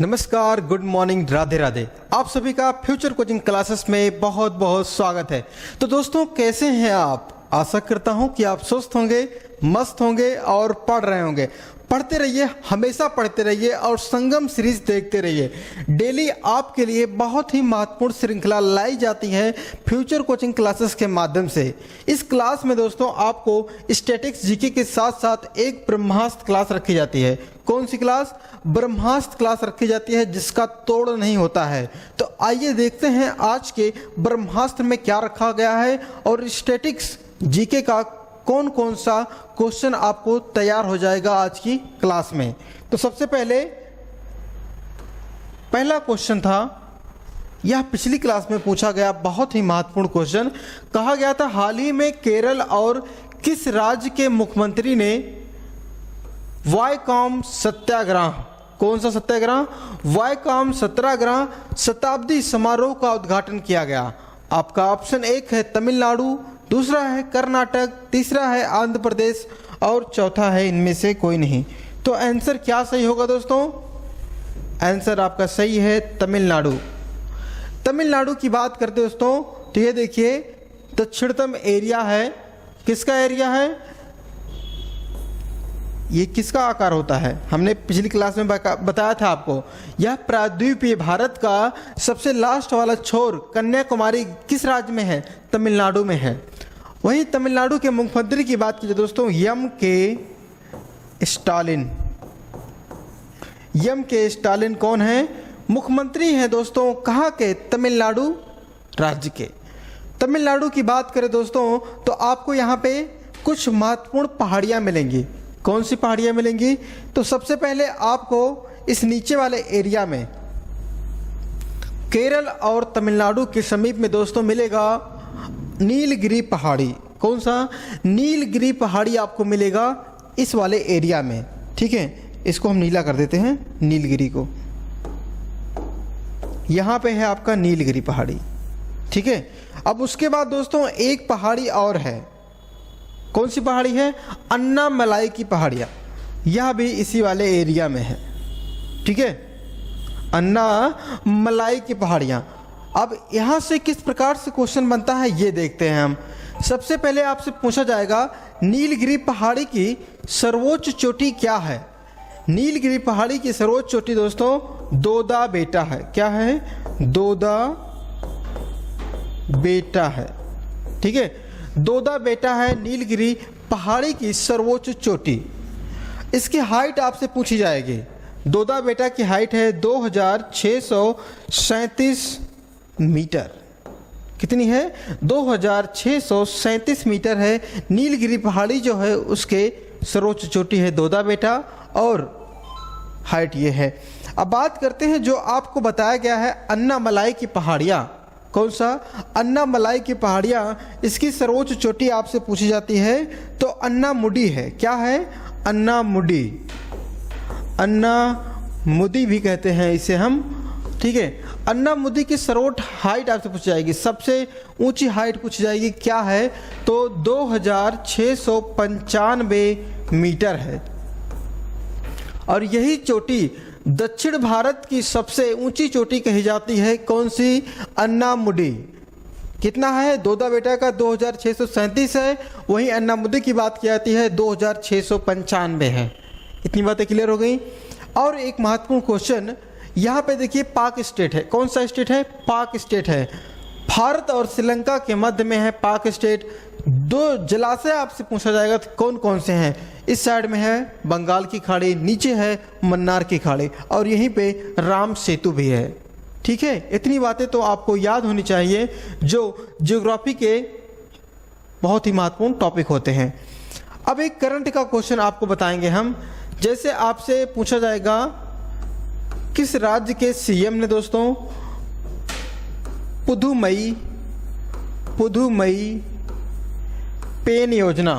नमस्कार, good morning, Radhe Radhe. आप सभी का फ्यूचर कोचिंग क्लासेस में बहुत बहुत स्वागत है। तो दोस्तों, कैसे हैं आप? आशा करता हूं कि आप स्वस्थ होंगे, मस्त होंगे और पढ़ रहे होंगे। पढ़ते रहिए, हमेशा पढ़ते रहिए और संगम सीरीज देखते रहिए। डेली आपके लिए बहुत ही महत्वपूर्ण श्रृंखला लाई जाती है फ्यूचर कोचिंग क्लासेस के माध्यम से। इस क्लास में दोस्तों आपको स्टैटिक्स, जीके के साथ साथ एक ब्रह्मास्त्र क्लास रखी जाती है। कौन सी क्लास? ब्रह्मास्त्र क्लास रखी जाती है जिसका तोड़ नहीं होता है। तो आइए देखते हैं आज के ब्रह्मास्त्र में क्या रखा गया है और स्टैटिक्स जीके का कौन कौन सा क्वेश्चन आपको तैयार हो जाएगा आज की क्लास में। तो सबसे पहले पहला क्वेश्चन था, यह पिछली क्लास में पूछा गया बहुत ही महत्वपूर्ण क्वेश्चन। कहा गया था हाल ही में केरल और किस राज्य के मुख्यमंत्री ने वायकॉम सत्याग्रह, कौन सा सत्याग्रह? वायकॉम सत्याग्रह शताब्दी समारोह का उद्घाटन किया गया। आपका ऑप्शन एक है तमिलनाडु, दूसरा है कर्नाटक, तीसरा है आंध्र प्रदेश और चौथा है इनमें से कोई नहीं। तो आंसर क्या सही होगा दोस्तों? आंसर आपका सही है तमिलनाडु। तमिलनाडु की बात करते दोस्तों, तो ये देखिए दक्षिणतम एरिया है। किसका एरिया है? ये किसका आकार होता है? हमने पिछली क्लास में बताया था आपको। यह प्रायद्वीपीय भारत का सबसे लास्ट वाला छोर कन्याकुमारी किस राज्य में है? तमिलनाडु में है। वहीं तमिलनाडु के मुख्यमंत्री की बात कीजिए दोस्तों, एम के स्टालिन कौन है? मुख्यमंत्री हैं दोस्तों कहाँ के? तमिलनाडु राज्य के। तमिलनाडु की बात करें दोस्तों, तो आपको यहाँ पे कुछ महत्वपूर्ण पहाड़ियाँ मिलेंगी। कौन सी पहाड़ियाँ मिलेंगी? तो सबसे पहले आपको इस नीचे वाले एरिया में केरल और तमिलनाडु के समीप में दोस्तों मिलेगा नीलगिरी पहाड़ी। कौन सा? नीलगिरी पहाड़ी आपको मिलेगा इस वाले एरिया में। ठीक है, इसको हम नीला कर देते हैं, नीलगिरी को। यहाँ पे है आपका नीलगिरी पहाड़ी। ठीक है, अब उसके बाद दोस्तों एक पहाड़ी और है। कौन सी पहाड़ी है? अन्नामलाई की पहाड़ियाँ। यह भी इसी वाले एरिया में है। ठीक है, अन्नामलाई की पहाड़ियाँ। अब यहाँ से किस प्रकार से क्वेश्चन बनता है ये देखते हैं हम। सबसे पहले आपसे पूछा जाएगा नीलगिरी पहाड़ी की सर्वोच्च चोटी क्या है? नीलगिरी पहाड़ी की सर्वोच्च चोटी दोस्तों दोदा बेटा है। क्या है? दोदा बेटा है। ठीक है, दोदा बेटा है नीलगिरी पहाड़ी की सर्वोच्च चोटी। इसकी हाइट आपसे पूछी जाएगी। दोदा बेटा की हाइट है 2637 मीटर। कितनी है? 2637 मीटर है। नीलगिरी पहाड़ी जो है उसके सर्वोच्च चोटी है दोदा बेटा और हाइट ये है। अब बात करते हैं जो आपको बताया गया है अन्नामलाई की पहाड़ियाँ। कौन सा? अन्नामलाई की पहाड़ियाँ। इसकी सर्वोच्च चोटी आपसे पूछी जाती है तो अन्नामुडी है। क्या है? अन्नामुडी। अन्नामुदी भी कहते हैं इसे हम। ठीक है, अन्नामुदी की सर्वोच्च हाइट आपसे पूछी जाएगी, सबसे ऊंची हाइट पूछी जाएगी। क्या है? तो 2695 मीटर है। और यही चोटी दक्षिण भारत की सबसे ऊंची चोटी कही जाती है। कौन सी? अन्नामुडी। कितना है? दोदा बेटा का 2637 है, वहीं अन्नामुडी की बात की जाती है 2695 है। इतनी बातें क्लियर हो गई। और एक महत्वपूर्ण क्वेश्चन यहाँ पे देखिए, पाक स्टेट है। कौन सा स्टेट है? पाक स्टेट है। भारत और श्रीलंका के मध्य में है पाक स्टेट। दो जलाशय आपसे पूछा जाएगा तो कौन कौन से हैं? इस साइड में है बंगाल की खाड़ी, नीचे है मन्नार की खाड़ी और यहीं पे राम सेतु भी है। ठीक है, इतनी बातें तो आपको याद होनी चाहिए जो ज्योग्राफी के बहुत ही महत्वपूर्ण टॉपिक होते हैं। अब एक करंट का क्वेश्चन आपको बताएंगे हम। जैसे आपसे पूछा जाएगा किस राज्य के सीएम ने दोस्तों पुदुमई पेन योजना,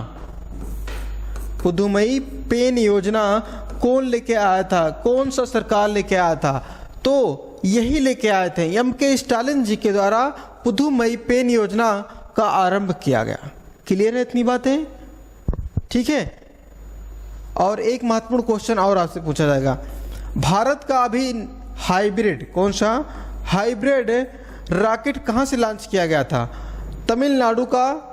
पुदुमई पेन योजना कौन लेके आया था? कौन सा सरकार लेके आया था? तो यही लेके आए थे, एम के स्टालिन जी के द्वारा पुदुमई पेन योजना का आरंभ किया गया। क्लियर है इतनी बातें? ठीक है, और एक महत्वपूर्ण क्वेश्चन और आपसे पूछा जाएगा, भारत का अभी हाइब्रिड, कौन सा हाइब्रिड रॉकेट कहाँ से लॉन्च किया गया था? तमिलनाडु का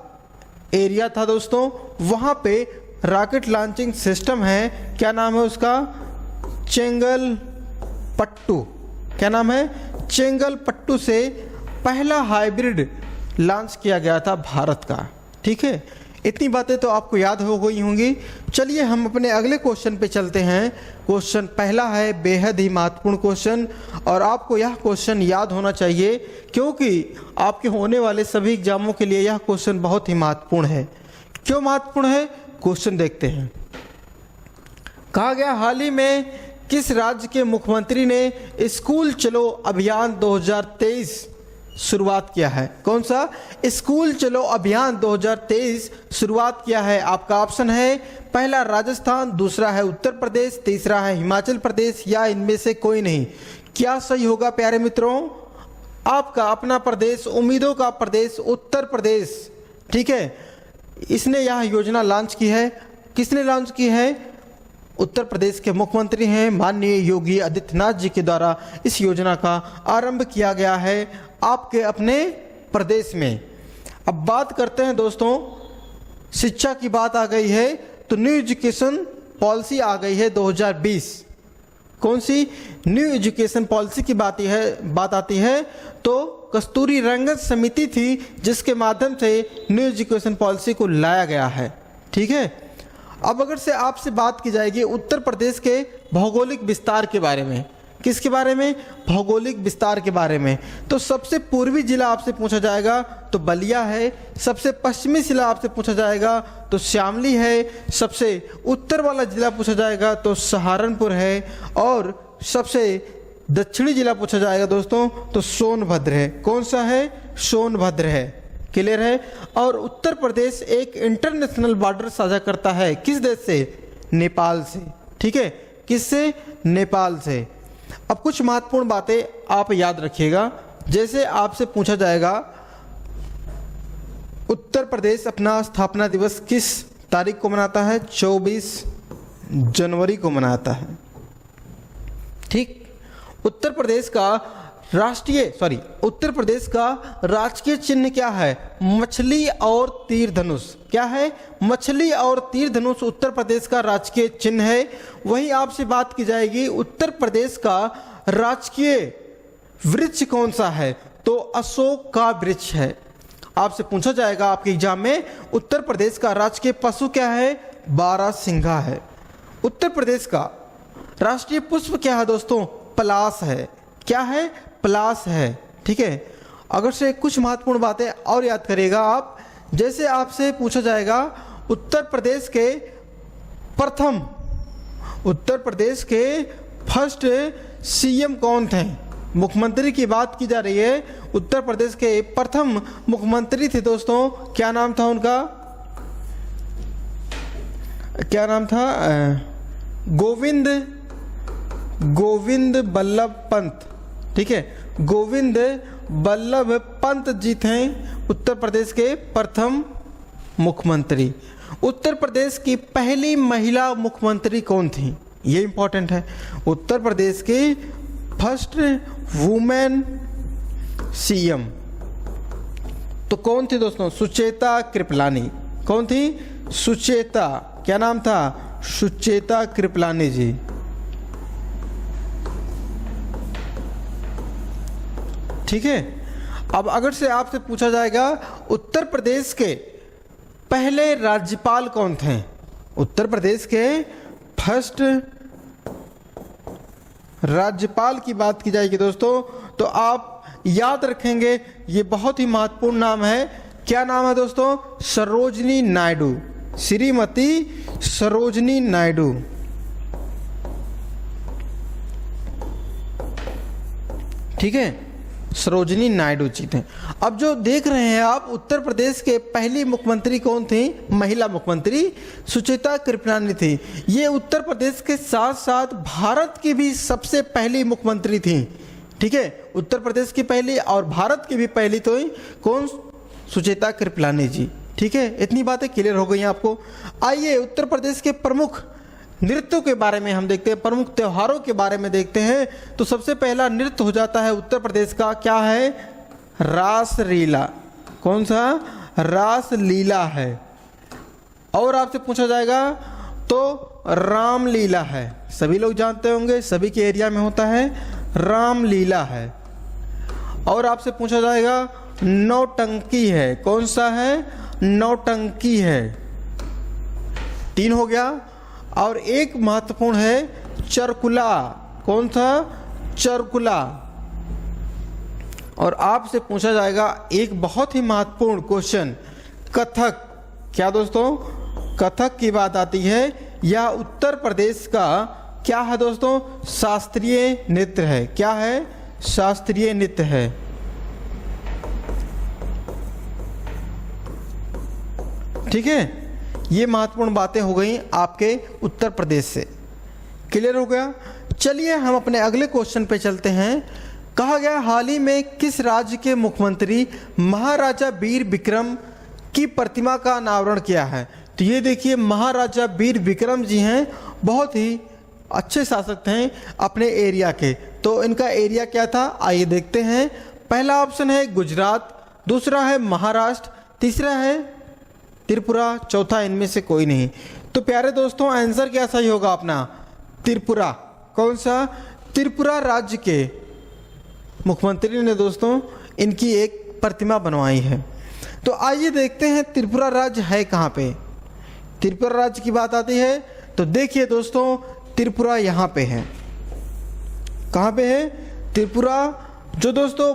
एरिया था दोस्तों, वहाँ पे रॉकेट लॉन्चिंग सिस्टम है, क्या नाम है उसका? चेंगलपट्टू। क्या नाम है? चेंगलपट्टू से पहला हाइब्रिड लॉन्च किया गया था भारत का। ठीक है, इतनी बातें तो आपको याद हो गई होंगी। चलिए हम अपने अगले क्वेश्चन पे चलते हैं। क्वेश्चन पहला है बेहद ही महत्वपूर्ण क्वेश्चन, और आपको यह क्वेश्चन याद होना चाहिए क्योंकि आपके होने वाले सभी एग्जामों के लिए यह क्वेश्चन बहुत ही महत्वपूर्ण है। क्यों महत्वपूर्ण है? क्वेश्चन देखते हैं। कहा गया, हाल ही में किस राज्य के मुख्यमंत्री ने स्कूल चलो अभियान 2023 शुरुआत किया है? कौन सा? स्कूल चलो अभियान 2023 शुरुआत किया है। आपका ऑप्शन है पहला राजस्थान, दूसरा है उत्तर प्रदेश, तीसरा है हिमाचल प्रदेश, या इनमें से कोई नहीं। क्या सही होगा प्यारे मित्रों? आपका अपना प्रदेश, उम्मीदों का प्रदेश, उत्तर प्रदेश। ठीक है, इसने यह योजना लॉन्च की है। किसने लॉन्च की है? उत्तर प्रदेश के मुख्यमंत्री हैं माननीय योगी आदित्यनाथ जी के द्वारा इस योजना का आरंभ किया गया है आपके अपने प्रदेश में। अब बात करते हैं दोस्तों, शिक्षा की बात आ गई है तो न्यू एजुकेशन पॉलिसी आ गई है 2020। कौन सी? न्यू एजुकेशन पॉलिसी की बात आती है तो कस्तूरी रंगन समिति थी जिसके माध्यम से न्यू एजुकेशन पॉलिसी को लाया गया है। ठीक है, अब अगर से आपसे बात की जाएगी उत्तर प्रदेश के भौगोलिक विस्तार के बारे में। किसके बारे में? भौगोलिक विस्तार के बारे में। तो सबसे पूर्वी जिला आपसे पूछा जाएगा तो बलिया है, सबसे पश्चिमी जिला आपसे पूछा जाएगा तो शामली है, सबसे उत्तर वाला जिला पूछा जाएगा तो सहारनपुर है, और सबसे दक्षिणी जिला पूछा जाएगा दोस्तों तो सोनभद्र है। कौन सा है? सोनभद्र है। क्लियर है? और उत्तर प्रदेश एक इंटरनेशनल बॉर्डर साझा करता है किस देश से? नेपाल से। ठीक है, किससे? नेपाल से। अब कुछ महत्वपूर्ण बातें आप याद रखिएगा। जैसे आपसे पूछा जाएगा उत्तर प्रदेश अपना स्थापना दिवस किस तारीख को मनाता है? 24 जनवरी को मनाता है। ठीक, उत्तर प्रदेश का राजकीय चिन्ह क्या है? मछली और तीर धनुष। क्या है? मछली और तीर धनुष उत्तर प्रदेश का राजकीय चिन्ह है। वहीं आपसे बात की जाएगी उत्तर प्रदेश का राजकीय वृक्ष कौन सा है? तो अशोक का वृक्ष है। आपसे पूछा जाएगा आपके एग्जाम में उत्तर प्रदेश का राजकीय पशु क्या है? बारहसिंघा है। उत्तर प्रदेश का राष्ट्रीय पुष्प क्या है दोस्तों? पलाश है। क्या है? पलाश है। ठीक है, अगर से कुछ महत्वपूर्ण बातें और याद करिएगा आप। जैसे आपसे पूछा जाएगा उत्तर प्रदेश के फर्स्ट सीएम कौन थे? मुख्यमंत्री की बात की जा रही है। उत्तर प्रदेश के प्रथम मुख्यमंत्री थे दोस्तों, क्या नाम था उनका? क्या नाम था? गोविंद बल्लभ पंत। ठीक है, गोविंद बल्लभ पंत जी थे उत्तर प्रदेश के प्रथम मुख्यमंत्री। उत्तर प्रदेश की पहली महिला मुख्यमंत्री कौन थी? ये इंपॉर्टेंट है। उत्तर प्रदेश की फर्स्ट वुमेन सीएम तो कौन थी दोस्तों? सुचेता कृपलानी। कौन थी? सुचेता। क्या नाम था? सुचेता कृपलानी जी। ठीक है, अब अगर से आपसे पूछा जाएगा उत्तर प्रदेश के पहले राज्यपाल कौन थे? उत्तर प्रदेश के फर्स्ट राज्यपाल की बात की जाएगी दोस्तों तो आप याद रखेंगे, ये बहुत ही महत्वपूर्ण नाम है। क्या नाम है दोस्तों? सरोजनी नायडू। श्रीमती सरोजनी नायडू। ठीक है, सरोजनी नायडू जी थे। अब जो देख रहे हैं आप उत्तर प्रदेश के पहली मुख्यमंत्री कौन थी? महिला मुख्यमंत्री सुचेता कृपलानी थी। ये उत्तर प्रदेश के साथ साथ भारत की भी सबसे पहली मुख्यमंत्री थी। ठीक है, उत्तर प्रदेश की पहली और भारत की भी पहली तो कौन? सुचेता कृपलानी जी। ठीक है, इतनी बातें क्लियर हो गई आपको। आइए उत्तर प्रदेश के प्रमुख नृत्यों के बारे में हम देखते हैं, प्रमुख त्योहारों के बारे में देखते हैं, तो सबसे पहला नृत्य हो जाता है उत्तर प्रदेश का, क्या है? रासलीला। कौन सा? रासलीला है। और आपसे पूछा जाएगा तो रामलीला है। सभी लोग जानते होंगे, सभी के एरिया में होता है, रामलीला है। और आपसे पूछा जाएगा नौटंकी है। कौन सा है? नौटंकी है। 3 हो गया। और एक महत्वपूर्ण है चरकुला। कौन सा? चरकुला। और आपसे पूछा जाएगा एक बहुत ही महत्वपूर्ण क्वेश्चन, कथक। क्या दोस्तों? कथक की बात आती है। यह उत्तर प्रदेश का क्या है दोस्तों? शास्त्रीय नृत्य है। क्या है? शास्त्रीय नृत्य है। ठीक है, ये महत्वपूर्ण बातें हो गई आपके उत्तर प्रदेश से। क्लियर हो गया? चलिए हम अपने अगले क्वेश्चन पे चलते हैं। कहा गया हाल ही में किस राज्य के मुख्यमंत्री महाराजा वीर विक्रम की प्रतिमा का अनावरण किया है? तो ये देखिए, महाराजा वीर विक्रम जी हैं, बहुत ही अच्छे शासक थे अपने एरिया के। तो इनका एरिया क्या था, आइए देखते हैं। पहला ऑप्शन है गुजरात, दूसरा है महाराष्ट्र, तीसरा है त्रिपुरा, चौथा इनमें से कोई नहीं। तो प्यारे दोस्तों, आंसर क्या सही होगा अपना? त्रिपुरा। कौन सा? त्रिपुरा राज्य के मुख्यमंत्री ने दोस्तों इनकी एक प्रतिमा बनवाई है। तो आइए देखते हैं त्रिपुरा राज्य है कहाँ पे। त्रिपुरा राज्य की बात आती है तो देखिए दोस्तों, त्रिपुरा यहाँ पे है। कहाँ पे है? त्रिपुरा, जो दोस्तों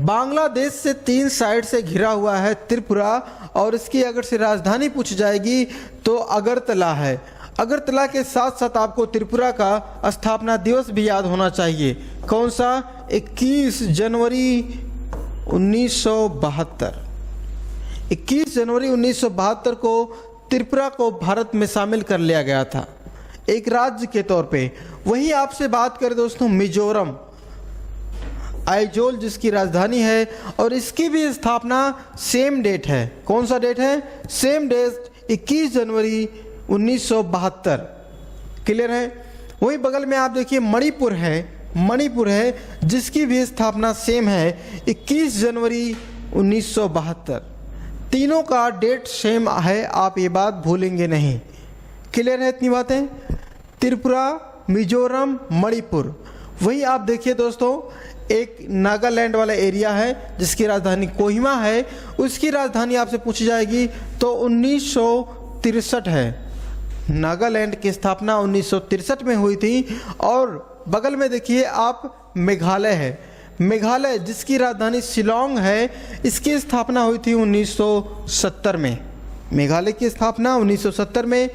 बांग्लादेश से 3 साइड से घिरा हुआ है त्रिपुरा। और इसकी अगर से राजधानी पूछ जाएगी तो अगरतला है। अगरतला के साथ साथ आपको त्रिपुरा का स्थापना दिवस भी याद होना चाहिए। कौन सा? 21 जनवरी 1972। 21 जनवरी 1972 को त्रिपुरा को भारत में शामिल कर लिया गया था एक राज्य के तौर पे। वहीं आपसे बात करें दोस्तों मिजोरम, आइजोल जिसकी राजधानी है, और इसकी भी स्थापना सेम डेट है। कौन सा डेट है? सेम डेट 21 जनवरी 1972। क्लियर है? वहीं बगल में आप देखिए मणिपुर है, जिसकी भी स्थापना सेम है 21 जनवरी 1972। तीनों का डेट सेम है, आप ये बात भूलेंगे नहीं। क्लियर है इतनी बातें? त्रिपुरा, मिजोरम, मणिपुर। वहीं आप देखिए दोस्तों, एक नागालैंड वाला एरिया है जिसकी राजधानी कोहिमा है। उसकी राजधानी आपसे पूछी जाएगी तो 1963 है। नागालैंड की स्थापना 1963 में हुई थी। और बगल में देखिए आप मेघालय है, मेघालय जिसकी राजधानी शिलोंग है, इसकी स्थापना हुई थी 1970 में। मेघालय की स्थापना 1970 में।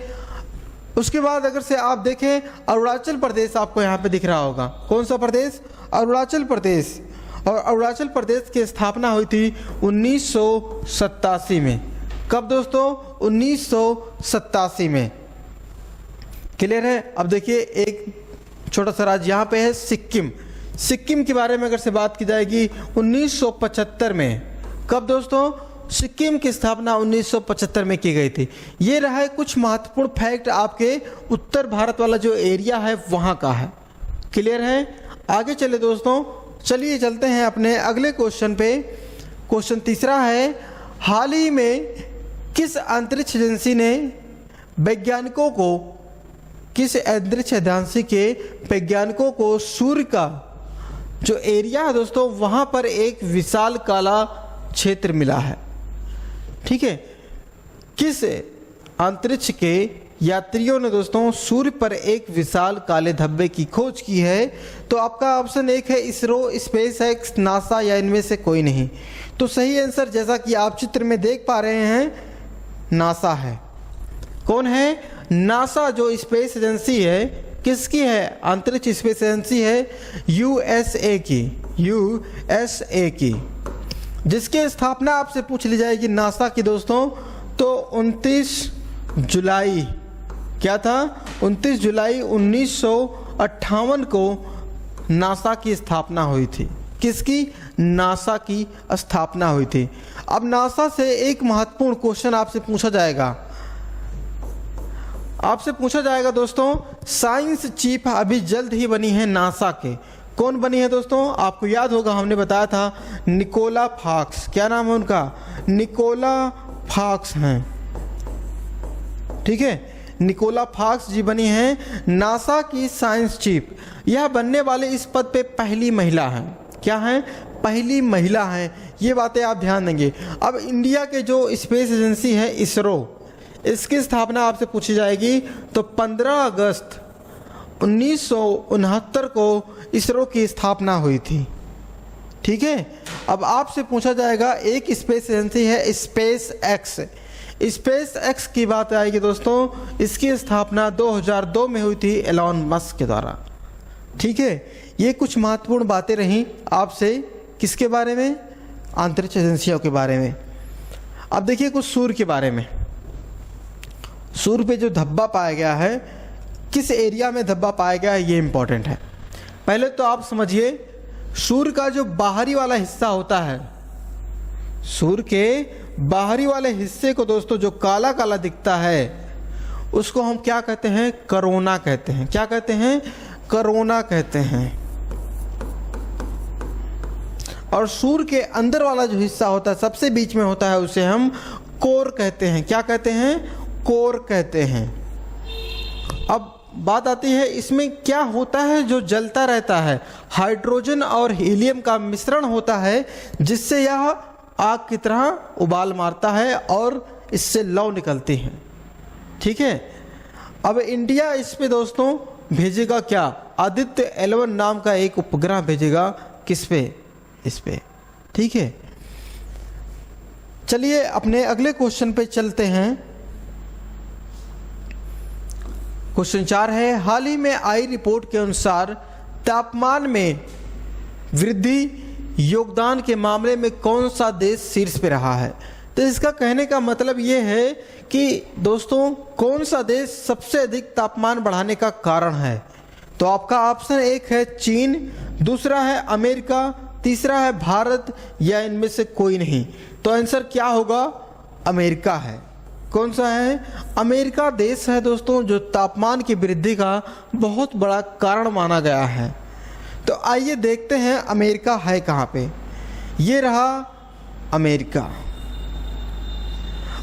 उसके बाद अगर से आप देखें अरुणाचल प्रदेश आपको यहाँ पे दिख रहा होगा। कौन सा प्रदेश? अरुणाचल प्रदेश। और अरुणाचल प्रदेश की स्थापना हुई थी 1987 में। कब दोस्तों? 1987 में। क्लियर है? अब देखिए एक छोटा सा राज्य यहाँ पे है सिक्किम। सिक्किम के बारे में अगर से बात की जाएगी 1975 में। कब दोस्तों? सिक्किम की स्थापना 1975 में की गई थी। ये रहा है कुछ महत्वपूर्ण फैक्ट आपके उत्तर भारत वाला जो एरिया है वहाँ का है। क्लियर है? आगे चले दोस्तों, चलिए चलते हैं अपने अगले क्वेश्चन पे। क्वेश्चन तीसरा है, हाल ही में किस अंतरिक्ष एजेंसी ने वैज्ञानिकों को, किस अंतरिक्ष एजेंसी के वैज्ञानिकों को सूर्य का जो एरिया है दोस्तों वहाँ पर एक विशाल काला क्षेत्र मिला है? ठीक है, किस अंतरिक्ष के यात्रियों ने दोस्तों सूर्य पर एक विशाल काले धब्बे की खोज की है? तो आपका ऑप्शन एक है इसरो, स्पेस एक्स, नासा, या इनमें से कोई नहीं। तो सही आंसर जैसा कि आप चित्र में देख पा रहे हैं नासा है। कौन है? नासा जो स्पेस एजेंसी है, किसकी है? अंतरिक्ष स्पेस एजेंसी है यूएसए की, जिसकी स्थापना आपसे पूछ ली जाएगी नासा की दोस्तों तो 29 जुलाई, क्या था? 29 जुलाई 1958 को नासा की स्थापना हुई थी। किसकी? नासा की स्थापना हुई थी। अब नासा से एक महत्वपूर्ण क्वेश्चन आपसे पूछा जाएगा। आपसे पूछा जाएगा दोस्तों साइंस चीफ अभी जल्द ही बनी है नासा के। कौन बनी है दोस्तों? आपको याद होगा, हमने बताया था निकोला फॉक्स। क्या नाम है उनका? निकोला फॉक्स हैं। ठीक है, निकोला फॉक्स जी बनी हैं नासा की साइंस चीफ। यह बनने वाले इस पद पे पहली महिला हैं। क्या हैं? पहली महिला हैं। ये बातें आप ध्यान देंगे। अब इंडिया के जो स्पेस एजेंसी है इसरो, इसकी स्थापना आपसे पूछी जाएगी तो 15 अगस्त 1969 को इसरो की स्थापना हुई थी। ठीक है, अब आपसे पूछा जाएगा एक स्पेस एजेंसी है स्पेस एक्स। स्पेस एक्स की बात आएगी दोस्तों, इसकी स्थापना 2002 में हुई थी एलॉन मस्क के द्वारा। ठीक है, ये कुछ महत्वपूर्ण बातें रहीं आपसे किसके बारे में? अंतरिक्ष एजेंसियों के बारे में। अब देखिए कुछ सूर्य के बारे में। सूर्य पे जो धब्बा पाया गया है, किस एरिया में धब्बा पाया गया है, ये इंपॉर्टेंट है। पहले तो आप समझिए, सूर्य का जो बाहरी वाला हिस्सा होता है, सूर्य के बाहरी वाले हिस्से को दोस्तों जो काला काला दिखता है, उसको हम क्या कहते हैं? करोना कहते हैं। क्या कहते हैं? करोना कहते हैं। और सूर्य के अंदर वाला जो हिस्सा होता है, सबसे बीच में होता है, उसे हम कोर कहते हैं। क्या कहते हैं? कोर कहते हैं। अब बात आती है इसमें क्या होता है जो जलता रहता है? हाइड्रोजन और हीलियम का मिश्रण होता है, जिससे यह आग की तरह उबाल मारता है और इससे लौ निकलती है। ठीक है, अब इंडिया इस पे दोस्तों भेजेगा क्या? आदित्य L1 नाम का एक उपग्रह भेजेगा। किस पे? इस पे। ठीक है, चलिए अपने अगले क्वेश्चन पे चलते हैं। क्वेश्चन 4 है, हाल ही में आई रिपोर्ट के अनुसार तापमान में वृद्धि योगदान के मामले में कौन सा देश शीर्ष पे रहा है? तो इसका कहने का मतलब ये है कि दोस्तों कौन सा देश सबसे अधिक तापमान बढ़ाने का कारण है? तो आपका ऑप्शन एक है चीन, दूसरा है अमेरिका, तीसरा है भारत, या इनमें से कोई नहीं। तो आंसर क्या होगा? अमेरिका है। कौन सा है? अमेरिका देश है दोस्तों, जो तापमान की वृद्धि का बहुत बड़ा कारण माना गया है। तो आइए देखते हैं अमेरिका है कहाँ पे। ये रहा अमेरिका।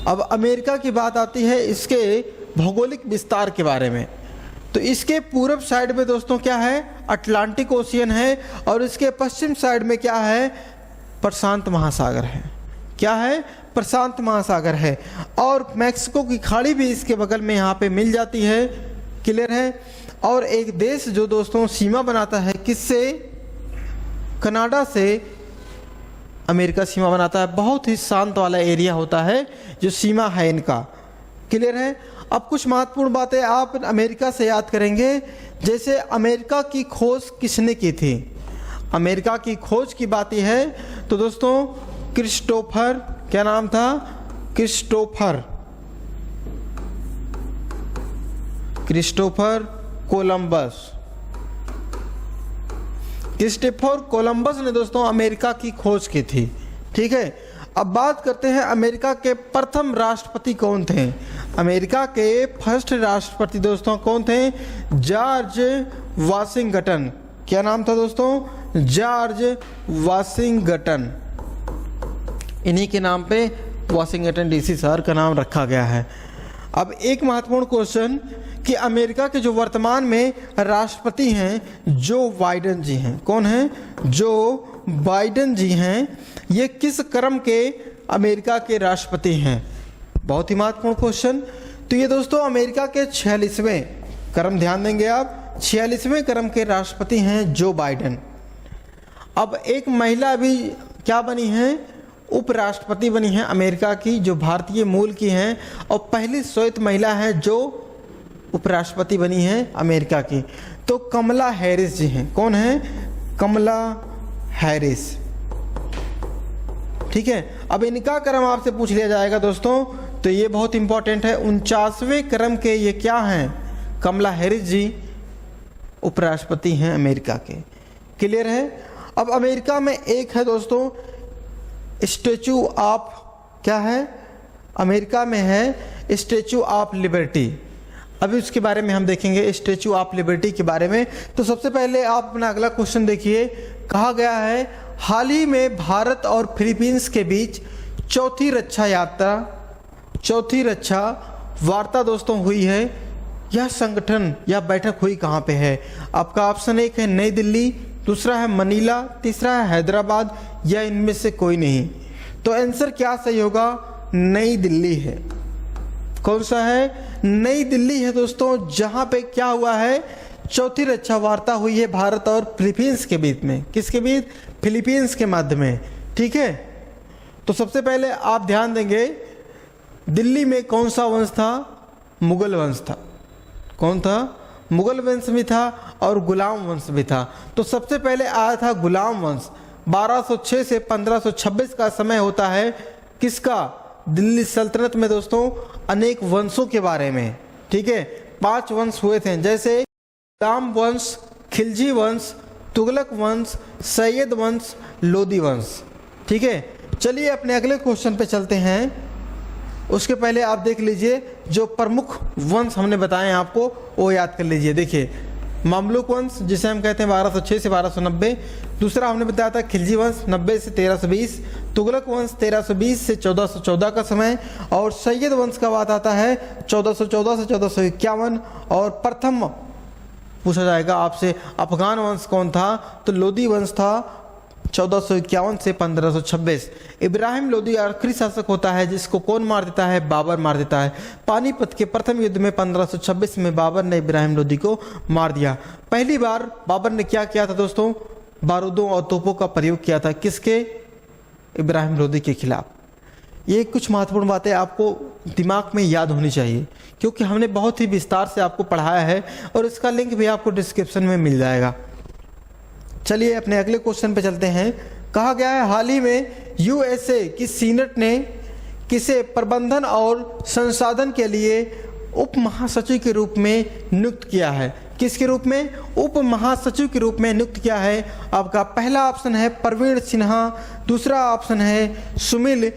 अब अमेरिका की बात आती है इसके भौगोलिक विस्तार के बारे में। तो इसके पूर्व साइड में दोस्तों क्या है? अटलांटिक ओशियन है, और इसके पश्चिम साइड में क्या है? प्रशांत महासागर है। क्या है? प्रशांत महासागर है। और मैक्सिको की खाड़ी भी इसके बगल में यहाँ पे मिल जाती है। क्लियर है? और एक देश जो दोस्तों सीमा बनाता है किससे? कनाडा से अमेरिका सीमा बनाता है। बहुत ही शांत वाला एरिया होता है जो सीमा है इनका। क्लियर है? अब कुछ महत्वपूर्ण बातें आप अमेरिका से याद करेंगे। जैसे अमेरिका की खोज किसने की थी? अमेरिका की खोज की बात है तो दोस्तों क्रिस्टोफर, क्या नाम था? क्रिस्टोफर कोलंबस ने दोस्तों अमेरिका की खोज की थी। ठीक है, अब बात करते हैं अमेरिका के प्रथम राष्ट्रपति कौन थे? अमेरिका के फर्स्ट राष्ट्रपति दोस्तों कौन थे? George Washington. क्या नाम था दोस्तों? George Washington. इन्हीं के नाम पे वाशिंगटन DC शहर का नाम रखा गया है। अब एक महत्वपूर्ण क्वेश्चन कि अमेरिका के जो वर्तमान में राष्ट्रपति हैं जो बाइडेन जी हैं। कौन हैं? जो बाइडेन जी हैं। ये किस क्रम के अमेरिका के राष्ट्रपति हैं? बहुत ही महत्वपूर्ण क्वेश्चन। तो ये दोस्तों अमेरिका के 46वें क्रम, ध्यान देंगे आप, 46वें क्रम के राष्ट्रपति हैं जो बाइडेन। अब एक महिला भी क्या बनी है? उपराष्ट्रपति बनी है अमेरिका की, जो भारतीय मूल की हैं, और पहली श्वेत महिला है जो उपराष्ट्रपति बनी है अमेरिका की। तो कमला हैरिस जी हैं। कौन है? कमला हैरिस। ठीक है, अब इनका क्रम आपसे पूछ लिया जाएगा दोस्तों, तो ये बहुत इंपॉर्टेंट है। 49वें क्रम के ये क्या हैं? कमला हैरिस जी उपराष्ट्रपति हैं अमेरिका के। क्लियर है? अब अमेरिका में एक है दोस्तों स्टैचू ऑफ, क्या है? अमेरिका में है स्टैचू ऑफ लिबर्टी। अभी उसके बारे में हम देखेंगे, स्टैचू ऑफ लिबर्टी के बारे में। तो सबसे पहले आप अपना अगला क्वेश्चन देखिए, कहा गया है हाल ही में भारत और फिलीपींस के बीच चौथी रक्षा वार्ता दोस्तों हुई है। यह संगठन या बैठक हुई कहाँ पे है? आपका ऑप्शन एक है नई दिल्ली, दूसरा है मनीला, तीसरा है हैदराबाद, या इनमें से कोई नहीं। तो आंसर क्या सही होगा? नई दिल्ली है। कौन सा है? नई दिल्ली है दोस्तों, जहां पे क्या हुआ है? चौथी रक्षा वार्ता हुई है भारत और फिलीपींस के बीच में। किसके बीच? फिलीपींस के माध्यम में। ठीक है, तो सबसे पहले आप ध्यान देंगे, दिल्ली में कौन सा वंश था? मुगल वंश था। कौन था? मुगल वंश भी था और गुलाम वंश भी था। तो सबसे पहले आया था गुलाम वंश। 1206 से 1526 का समय होता है किसका? दिल्ली सल्तनत में दोस्तों अनेक वंशों के बारे में। ठीक है, 5 वंश हुए थे, जैसे गुलाम वंश, खिलजी वंश, तुगलक वंश, सैयद वंश, लोदी वंश। ठीक है, चलिए अपने अगले क्वेश्चन पे चलते हैं। उसके पहले आप देख लीजिए जो प्रमुख वंश हमने बताए आपको, वो याद कर लीजिए। देखिए, मामलुक वंश जिसे हम कहते हैं 1206 से 1290, दूसरा हमने बताया था खिलजी वंश 90 से 1320, तुगलक वंश 1320 से 1414 का समय, और सैयद वंश का बात आता है 1414 से 1451। और प्रथम पूछा जाएगा आपसे अफगान वंश कौन था? तो लोदी वंश था 1451 से 1526। इब्राहिम लोदी आखिरी शासक होता है जिसको कौन मार देता है? बाबर मार देता है। पानीपत के प्रथम युद्ध में 1526 में बाबर ने इब्राहिम लोदी को मार दिया। पहली बार बाबर ने क्या किया था दोस्तों? बारूदों और तोपों का प्रयोग किया था। किसके? इब्राहिम लोदी के खिलाफ। ये कुछ महत्वपूर्ण बातें आपको दिमाग में याद होनी चाहिए, क्योंकि हमने बहुत ही विस्तार से आपको पढ़ाया है और इसका लिंक भी आपको डिस्क्रिप्शन में मिल जाएगा। चलिए अपने अगले क्वेश्चन पे चलते हैं। कहा गया है हाल ही में यूएसए की सीनेट ने किसे प्रबंधन और संसाधन के लिए उप महासचिव के रूप में नियुक्त किया है? किसके रूप में? उप महासचिव के रूप में नियुक्त किया है। आपका पहला ऑप्शन है प्रवीण सिन्हा, दूसरा ऑप्शन है सुमिल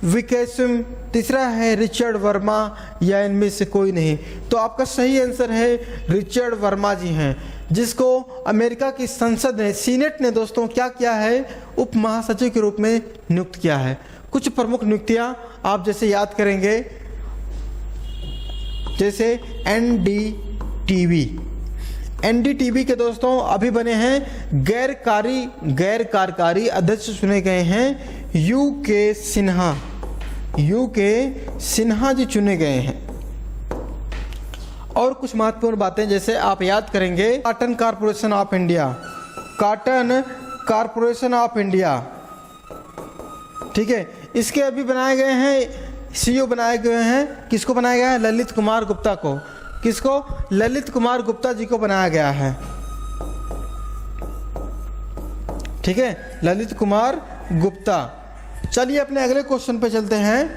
विकेसम, तीसरा है रिचर्ड वर्मा, या इनमें से कोई नहीं। तो आपका सही आंसर है रिचर्ड वर्मा जी हैं, जिसको अमेरिका की संसद ने, सीनेट ने दोस्तों क्या किया है? उप महासचिव के रूप में नियुक्त किया है। कुछ प्रमुख नियुक्तियां आप जैसे याद करेंगे, जैसे एनडीटीवी के दोस्तों अभी बने हैं गैर कार्यकारी अध्यक्ष चुने गए हैं यूके सिन्हा जी चुने गए हैं। और कुछ महत्वपूर्ण बातें जैसे आप याद करेंगे, कॉटन कॉरपोरेशन ऑफ इंडिया, ठीक है, इसके अभी बनाए गए हैं, सीईओ बनाए गए हैं। किसको बनाया गया है? ललित कुमार गुप्ता को। किसको? ललित कुमार गुप्ता जी को बनाया गया है। ठीक है, ललित कुमार गुप्ता। चलिए अपने अगले क्वेश्चन पे चलते हैं।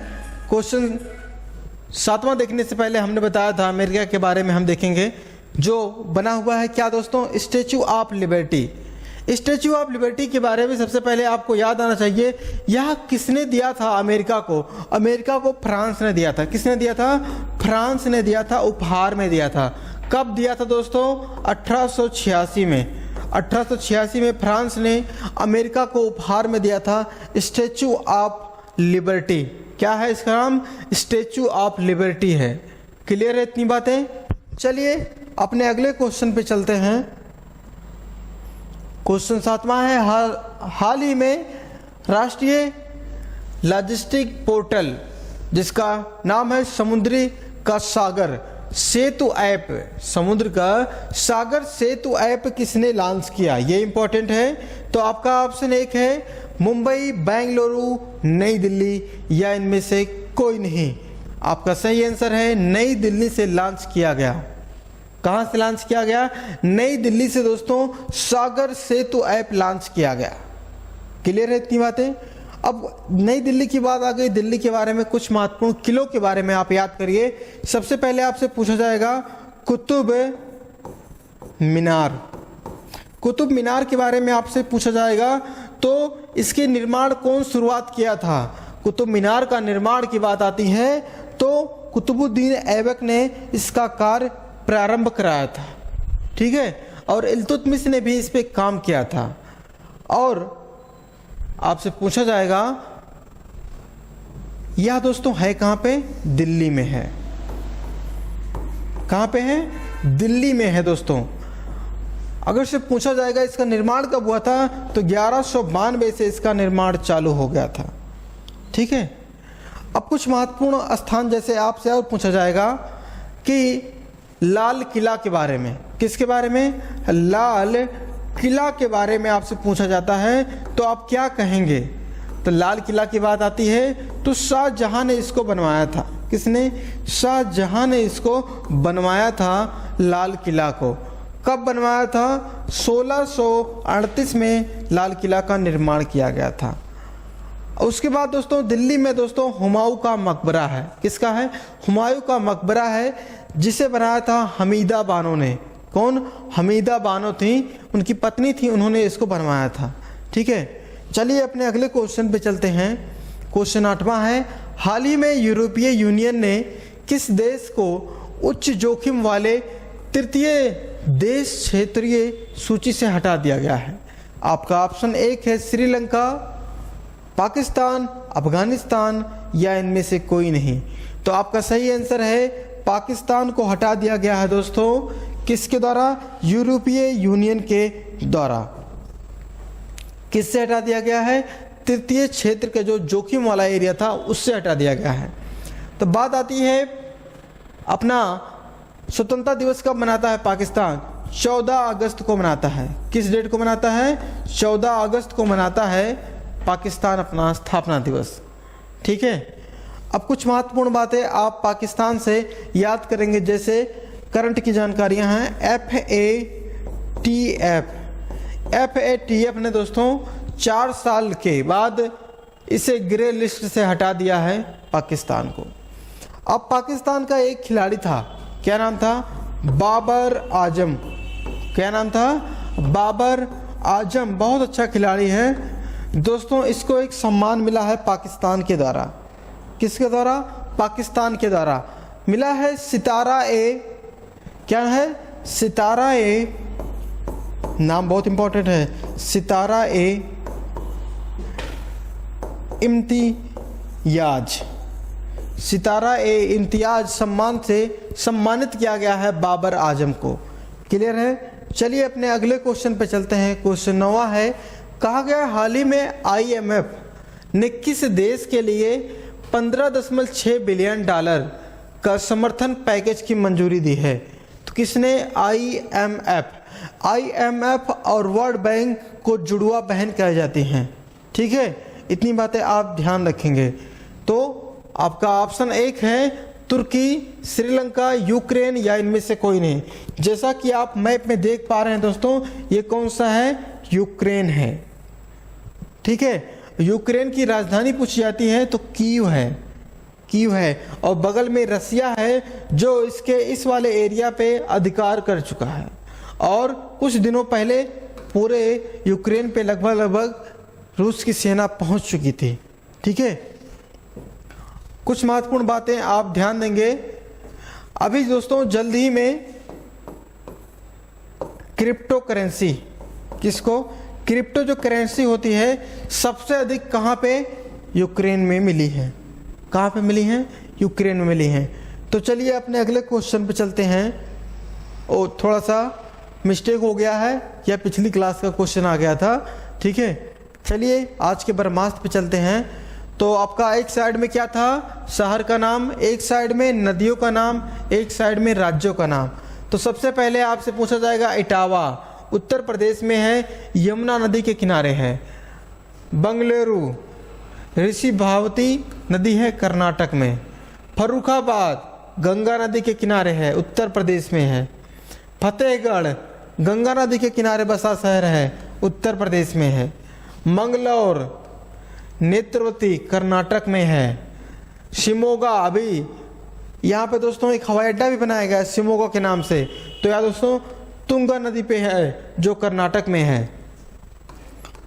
क्वेश्चन 7वां देखने से पहले हमने बताया था अमेरिका के बारे में हम देखेंगे, जो बना हुआ है क्या दोस्तों? Statue of liberty. Statue of liberty के बारे में सबसे पहले आपको याद आना चाहिए, यह किसने दिया था अमेरिका को? अमेरिका को फ्रांस ने दिया था। किसने दिया था? फ्रांस ने दिया था, उपहार में दिया था। कब दिया था दोस्तों? 1886 में। 1886 में फ्रांस ने अमेरिका को उपहार में दिया था स्टैचू ऑफ लिबर्टी। क्या है इसका नाम? स्टैचू ऑफ लिबर्टी है। क्लियर है इतनी बातें? चलिए अपने अगले क्वेश्चन पे चलते हैं। क्वेश्चन 7वां है, हाल ही में राष्ट्रीय लॉजिस्टिक पोर्टल जिसका नाम है समुद्री का सागर सेतु ऐप, समुद्र का सागर सेतु ऐप किसने लॉन्च किया? ये इंपॉर्टेंट है। तो आपका ऑप्शन एक है मुंबई, बेंगलुरु, नई दिल्ली, या इनमें से कोई नहीं। आपका सही आंसर है नई दिल्ली से लॉन्च किया गया। कहां से लॉन्च किया गया? नई दिल्ली से दोस्तों सागर सेतु ऐप लॉन्च किया गया। क्लियर है इतनी बातें? अब नई दिल्ली की बात आ गई, दिल्ली के बारे में कुछ महत्वपूर्ण किलों के बारे में आप याद करिए। सबसे पहले आपसे पूछा जाएगा कुतुब मीनार। कुतुब मीनार के बारे में आपसे पूछा जाएगा, तो इसके निर्माण कौन शुरुआत किया था? कुतुब मीनार का निर्माण की बात आती है तो कुतुबुद्दीन ऐबक ने इसका कार्य प्रारंभ कराया था, ठीक है, और इल्तुतमिश ने भी इस पे काम किया था। और आपसे पूछा जाएगा यह दोस्तों है कहाँ पे? दिल्ली में है। कहाँ पे है? दिल्ली में है दोस्तों। अगर से पूछा जाएगा इसका निर्माण कब हुआ था, तो 1192 से इसका निर्माण चालू हो गया था, ठीक है। अब कुछ महत्वपूर्ण स्थान जैसे आपसे और पूछा जाएगा कि लाल किला के बारे में। किसके बारे में? लाल किला के बारे में आपसे पूछा जाता है, तो आप क्या कहेंगे? तो लाल किला की बात आती है तो शाहजहां ने इसको बनवाया था। किसने? शाहजहां ने इसको बनवाया था लाल किला को। कब बनवाया था? 1638 में लाल किला का निर्माण किया गया था। उसके बाद दोस्तों दिल्ली में दोस्तों हुमायूं का मकबरा है। किसका है? हुमायूं का मकबरा है, जिसे बनाया था हमीदा बानो ने। कौन? हमीदा बानो थी, उनकी पत्नी थी, उन्होंने इसको बनवाया था, ठीक है। चलिए अपने अगले क्वेश्चन पे चलते हैं। क्वेश्चन 8वां है, हाल ही में यूरोपीय यूनियन ने किस देश को उच्च जोखिम वाले तृतीय देश क्षेत्रीय सूची से हटा दिया गया है? आपका ऑप्शन 1 है श्रीलंका, पाकिस्तान, अफगानिस्तान या इनमें से कोई नहीं। तो आपका सही आंसर है पाकिस्तान को हटा दिया गया है दोस्तों। किसके द्वारा? यूरोपीय यूनियन के द्वारा। किससे हटा दिया गया है? तृतीय क्षेत्र के जो जोखिम वाला एरिया था उससे हटा दिया गया है। तो बात आती है अपना स्वतंत्रता दिवस कब मनाता है पाकिस्तान? 14 अगस्त को मनाता है। किस डेट को मनाता है? 14 अगस्त को मनाता है पाकिस्तान अपना स्थापना दिवस, ठीक है। अब कुछ महत्वपूर्ण बातें आप पाकिस्तान से याद करेंगे, जैसे करंट की जानकारियां हैं। FATF ने दोस्तों 4 साल के बाद इसे ग्रे लिस्ट से हटा दिया है पाकिस्तान को। अब पाकिस्तान का एक खिलाड़ी था, क्या नाम था? बाबर आजम। क्या नाम था? बाबर आजम। बहुत अच्छा खिलाड़ी है दोस्तों। इसको एक सम्मान मिला है पाकिस्तान के द्वारा। किसके द्वारा? पाकिस्तान के द्वारा मिला है सितारा ए। क्या है? सितारा ए, नाम बहुत इंपॉर्टेंट है, सितारा ए इम्तियाज। सितारा ए इम्तियाज सम्मान से सम्मानित किया गया है बाबर आजम को। क्लियर है? चलिए अपने अगले क्वेश्चन पे चलते हैं। क्वेश्चन 9वां है, कहा गया हाल ही में IMF ने किस देश के लिए 15.6 बिलियन डॉलर का समर्थन पैकेज की मंजूरी दी है? तो किसने? IMF और वर्ल्ड बैंक को जुड़वा बहन कही जाती हैं, ठीक है। इतनी बातें आप ध्यान रखेंगे। तो आपका ऑप्शन 1 है तुर्की, श्रीलंका, यूक्रेन या इनमें से कोई नहीं। जैसा कि आप मैप में देख पा रहे हैं दोस्तों, ये कौन सा है? यूक्रेन है, ठीक है। यूक्रेन की राजधानी पूछी जाती है तो कीव है, कीव है। और बगल में रसिया है जो इसके इस वाले एरिया पे अधिकार कर चुका है, और कुछ दिनों पहले पूरे यूक्रेन पे लगभग रूस की सेना पहुंच चुकी थी, ठीक है। कुछ महत्वपूर्ण बातें आप ध्यान देंगे। अभी दोस्तों जल्द ही में क्रिप्टो करेंसी, किसको? क्रिप्टो जो करेंसी होती है सबसे अधिक कहाँ पे? यूक्रेन में मिली है। कहाँ पे मिली है? यूक्रेन में मिली है। तो चलिए अपने अगले क्वेश्चन पे चलते हैं। ओ थोड़ा सा मिस्टेक हो गया है, या पिछली क्लास का क्वेश्चन आ गया था, ठीक है। चलिए आज के ब्रह्मास्त्र पे चलते हैं। तो आपका एक साइड में क्या था? शहर का नाम, एक साइड में नदियों का नाम, एक साइड में राज्यों का नाम। तो सबसे पहले आपसे पूछा जाएगा इटावा उत्तर प्रदेश में है, यमुना नदी के किनारे है। बंगलुरु ऋषि भावती नदी है कर्नाटक में। फर्रुखाबाद गंगा नदी के किनारे है, उत्तर प्रदेश में है। फतेहगढ़ गंगा नदी के किनारे बसा शहर है, उत्तर प्रदेश में है। मंगलौर नेत्रवती कर्नाटक में है। शिमोगा, अभी यहाँ पे दोस्तों एक हवाई अड्डा भी बनाया गया है शिमोगा के नाम से। तो यार दोस्तों तुंगा नदी पे है जो कर्नाटक में है।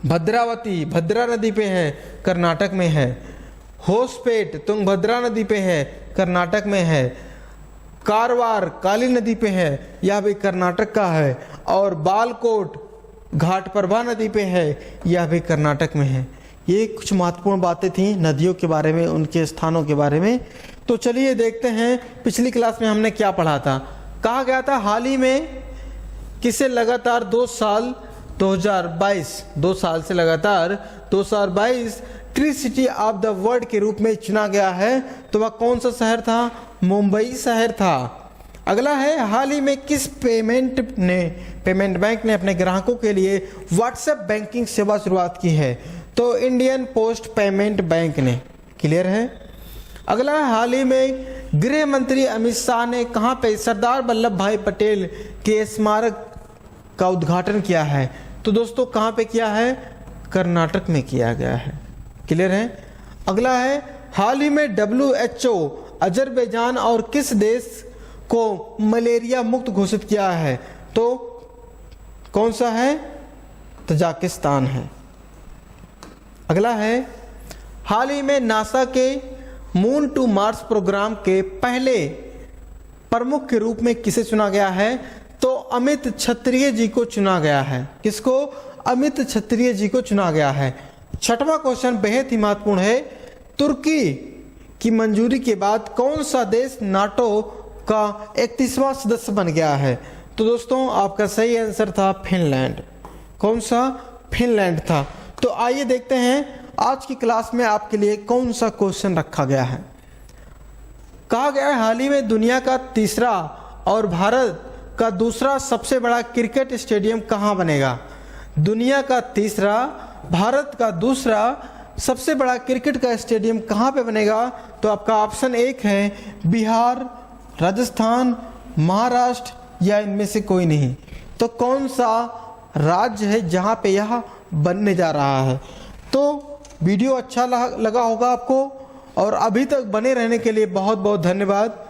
भद्रावती भद्रा नदी पे है, कर्नाटक में है। होसपेट तुंगभद्रा नदी पे है, कर्नाटक में है। कारवार काली नदी पे है, यह भी कर्नाटक का है। और बालकोट घाटप्रभा नदी पे है, यह भी कर्नाटक में है। ये कुछ महत्वपूर्ण बातें थी नदियों के बारे में, उनके स्थानों के बारे में। तो चलिए देखते हैं पिछली क्लास में हमने क्या पढ़ा था। कहा गया था हाल ही में किसे लगातार 2 साल 2022 से लगातार 2022 tree city of the world के रूप में चुना गया है। तो वह कौन सा शहर था? मुंबई शहर था। अगला है, हाल ही में किस पेमेंट बैंक ने अपने ग्राहकों के लिए व्हाट्सएप बैंकिंग सेवा शुरुआत की है? तो इंडियन पोस्ट पेमेंट बैंक ने। क्लियर है। अगला है, हाल ही में गृह मंत्री अमित शाह ने कहां पे सरदार वल्लभ भाई पटेल के स्मारक का उद्घाटन किया है? तो दोस्तों कहां पे किया है? कर्नाटक में किया गया है। क्लियर है। अगला है, हाल ही में WHO अजरबैजान और किस देश को मलेरिया मुक्त घोषित किया है? तो कौन सा है? तजाकिस्तान है। अगला है, हाल ही में नासा के मून टू मार्स प्रोग्राम के पहले प्रमुख के रूप में किसे चुना गया है? तो अमित क्षत्रिय जी को चुना गया है। किसको? अमित क्षत्रिय जी को चुना गया है। 6वां क्वेश्चन बेहद ही महत्वपूर्ण है। तुर्की की मंजूरी के बाद कौन सा देश नाटो का 31वां सदस्य बन गया है? तो दोस्तों आपका सही आंसर था फिनलैंड। कौन सा? फिनलैंड था। तो आइए देखते हैं आज की क्लास में आपके लिए कौन सा क्वेश्चन रखा गया है। कहा गया है हाल ही में दुनिया का तीसरा और भारत का दूसरा सबसे बड़ा क्रिकेट स्टेडियम कहां बनेगा? दुनिया का तीसरा, भारत का दूसरा सबसे बड़ा क्रिकेट का स्टेडियम कहां पे बनेगा? तो आपका ऑप्शन 1 है बिहार, राजस्थान, महाराष्ट्र या इनमें से कोई नहीं। तो कौन सा राज्य है जहां पे यह बनने जा रहा है? तो वीडियो अच्छा लगा होगा आपको, और अभी तक बने रहने के लिए बहुत बहुत धन्यवाद।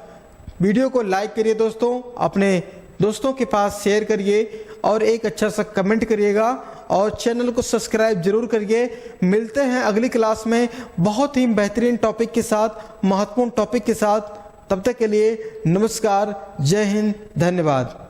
वीडियो को लाइक करिए दोस्तों, अपने दोस्तों के पास शेयर करिए और एक अच्छा सा कमेंट करिएगा, और चैनल को सब्सक्राइब जरूर करिए। मिलते हैं अगली क्लास में बहुत ही बेहतरीन टॉपिक के साथ, महत्वपूर्ण टॉपिक के साथ। तब तक के लिए नमस्कार, जय हिंद, धन्यवाद।